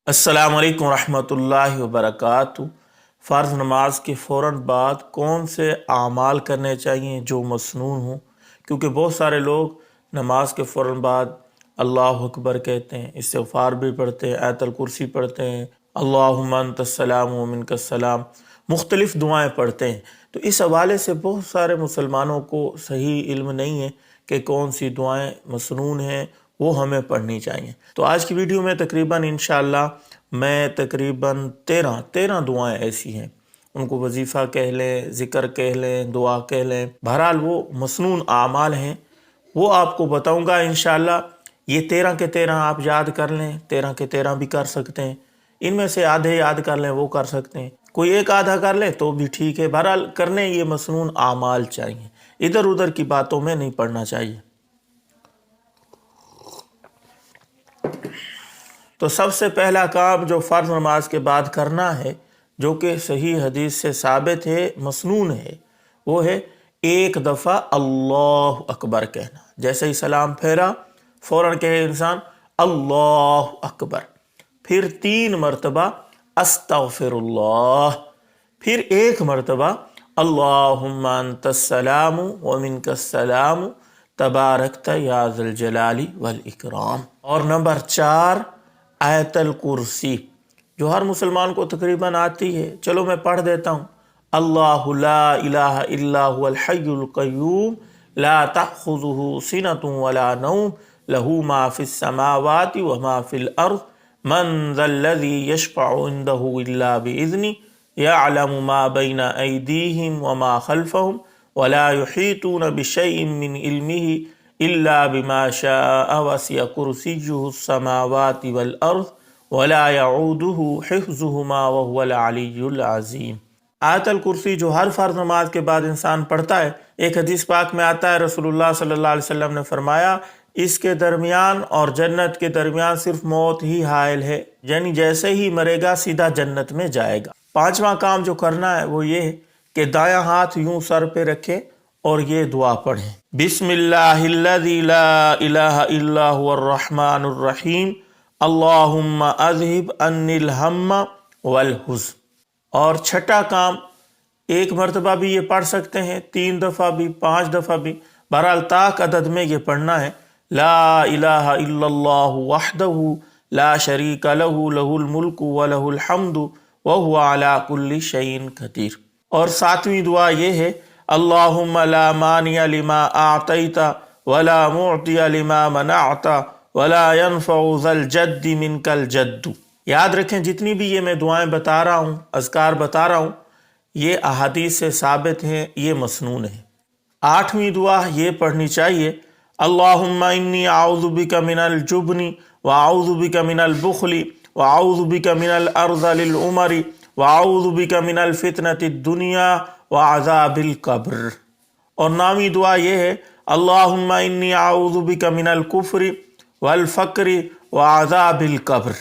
السلام علیکم ورحمۃ اللہ وبرکاتہ۔ فرض نماز کے فوراً بعد کون سے اعمال کرنے چاہیے جو مسنون ہوں؟ کیونکہ بہت سارے لوگ نماز کے فوراً بعد اللہ اکبر کہتے ہیں، استغفار بھی پڑھتے ہیں، آیت الکرسی پڑھتے ہیں، اللہم انت السلام و منک السلام، مختلف دعائیں پڑھتے ہیں۔ تو اس حوالے سے بہت سارے مسلمانوں کو صحیح علم نہیں ہے کہ کون سی دعائیں مسنون ہیں، وہ ہمیں پڑھنی چاہیے۔ تو آج کی ویڈیو میں تقریباً انشاءاللہ میں تقریباً 13 دعائیں ایسی ہیں، ان کو وظیفہ کہہ لیں، ذکر کہہ لیں، دعا کہہ لیں، بہرحال وہ مسنون اعمال ہیں، وہ آپ کو بتاؤں گا انشاءاللہ۔ یہ 13 کے 13 آپ یاد کر لیں، 13 کے 13 بھی کر سکتے ہیں، ان میں سے آدھے یاد کر لیں وہ کر سکتے ہیں، کوئی ایک آدھا کر لیں تو بھی ٹھیک ہے۔ بہرحال کرنے یہ مسنون اعمال چاہیے، ادھر ادھر کی باتوں میں نہیں پڑھنا چاہیے۔ تو سب سے پہلا کام جو فرض نماز کے بعد کرنا ہے، جو کہ صحیح حدیث سے ثابت ہے، مسنون ہے، وہ ہے ایک دفعہ اللہ اکبر کہنا۔ جیسے ہی سلام پھیرا فوراً کہے انسان اللہ اکبر، پھر 3 مرتبہ استغفر اللہ، پھر 1 مرتبہ اللہم انت السلام و منک السلام تبارکت یا ذی الجلال والاکرام۔ اور نمبر 4 آیت الکرسی، جو ہر مسلمان کو تقریباً آتی ہے، چلو میں پڑھ دیتا ہوں۔ اللہ لا الہ الا هو الحی القیوم لا تأخذہ سنۃ ولا نوم لہ ما فی السماوات وما فی الارض من ذا الذی یشفع عندہ الا بإذنہ یعلم ما بین ایدیہم وما خلفہم ولا یحیطون بشیء من علمہ الا بما شاء وسع کرسیہ السماوات والارض ولا يعودہ حفظہما وهو العلی العظیم۔ آیت الکرسی جو ہر فرض نماز کے بعد انسان پڑھتا ہے، ایک حدیث پاک میں آتا ہے، رسول اللہ صلی اللہ علیہ وسلم نے فرمایا اس کے درمیان اور جنت کے درمیان صرف موت ہی حائل ہے، یعنی جیسے ہی مرے گا سیدھا جنت میں جائے گا۔ 5واں کام جو کرنا ہے وہ یہ ہے کہ دایاں ہاتھ یوں سر پہ رکھے اور یہ دعا پڑھیں، بسم اللہ الذی لا الہ الا هو الرحمن الرحیم اللہم اذہب عنی الہم والحزن۔ اور 6واں کام 1 مرتبہ بھی یہ پڑھ سکتے ہیں، 3 دفعہ بھی، 5 دفعہ بھی، بہرحال طاق عدد میں یہ پڑھنا ہے، لا الہ الا اللہ وحدہ لا شریک لہ لہ الملک ولہ الحمد وہو علی کل شیء قدیر۔ اور 7ویں دعا یہ ہے، اللہم لا مانع لما اعطیت ولا معطی لما منعت ولا ينفع ذا الجد منک الجد۔ یاد رکھیں جتنی بھی یہ میں دعائیں بتا رہا ہوں، اذکار بتا رہا ہوں، یہ احادیث سے ثابت ہیں، یہ مسنون ہے۔ 8ویں دعا یہ پڑھنی چاہیے، اللہم انی اعوذ بک من الجبن واعوذ بک من البخل واعوذ بک من الارذل العمر واعوذ بک من الفتنة الدنیا وعذاب القبر۔ اور 9ویں دعا یہ ہے، اللہم انی اعوذ بک من الکفر والفقر وعذاب القبر۔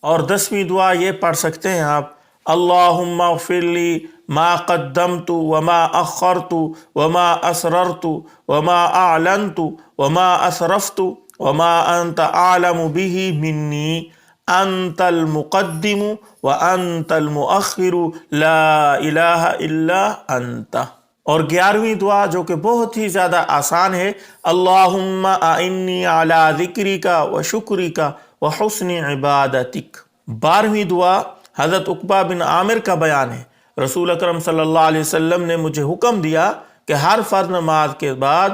اور 10ویں دعا یہ پڑھ سکتے ہیں آپ، اللہم اغفر لی ما قدمت وما اخرت وما اسررت وما اعلنت وما اسرفت وما انت اعلم به منی انت المقدم وانت المؤخر لا الہ الا انت۔ اور 11ویں دعا جو کہ بہت ہی زیادہ آسان ہے، اللہم اعنی علی ذکرک وشکرک وحسن عبادتک۔ 12ویں دعا حضرت عقبہ بن عامر کا بیان ہے، رسول اکرم صلی اللہ علیہ وسلم نے مجھے حکم دیا کہ ہر فرض نماز کے بعد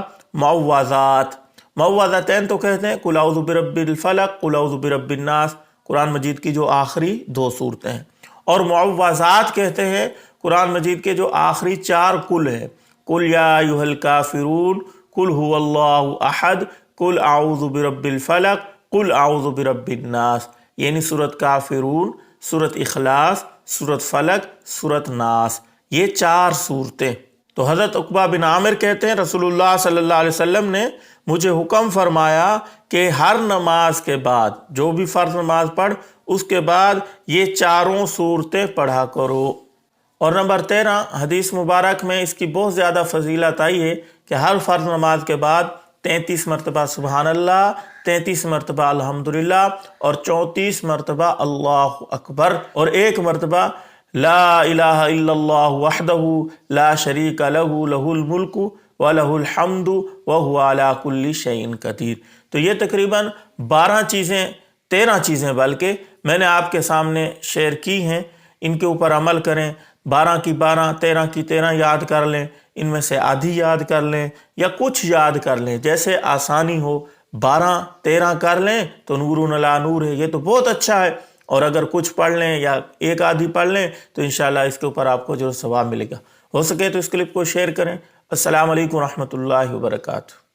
معوذتین تو کہتے ہیں، قل اعوذ برب الفلق، قل اعوذ برب الناس، قرآن مجید کی جو آخری 2 صورتیں ہیں، اور معوذات کہتے ہیں قرآن مجید کے جو آخری 4 قل ہیں، قل یا ایھا الکافرون، قل ھو اللہ احد، قل اعوذ برب الفلق، قل اعوذ برب الناس، یعنی سورۃ کافرون، سورۃ اخلاص، سورۃ فلق، سورۃ ناس، یہ 4 صورتیں۔ تو حضرت عقبہ بن عامر کہتے ہیں رسول اللہ صلی اللہ علیہ وسلم نے مجھے حکم فرمایا کہ ہر نماز کے بعد، جو بھی فرض نماز پڑھ اس کے بعد یہ 4 صورتیں پڑھا کرو۔ اور نمبر 13 حدیث مبارک میں اس کی بہت زیادہ فضیلت آئی ہے کہ ہر فرض نماز کے بعد 33 مرتبہ سبحان اللہ، 33 مرتبہ الحمدللہ اور 34 مرتبہ اللہ اکبر اور 1 مرتبہ لا الہ الا اللہ وحدہ لا شریک لہ لہ الملک وَلَهُ الْحَمْدُ وَهُوَ عَلَى كُلِّ شَيْءٍ قدیر۔ تو یہ تقریباً 13 چیزیں بلکہ میں نے آپ کے سامنے شیئر کی ہیں، ان کے اوپر عمل کریں۔ 12 کی 12، 13 کی 13 یاد کر لیں، ان میں سے آدھی یاد کر لیں یا کچھ یاد کر لیں، جیسے آسانی ہو۔ 12 13 کر لیں تو نور علی نور ہے، یہ تو بہت اچھا ہے، اور اگر کچھ پڑھ لیں یا ایک آدھی پڑھ لیں تو انشاءاللہ اس کے اوپر آپ کو جو ثواب ملے گا۔ ہو سکے تو اس کلپ کو شیئر کریں۔ السلام علیکم ورحمۃ اللہ وبرکاتہ۔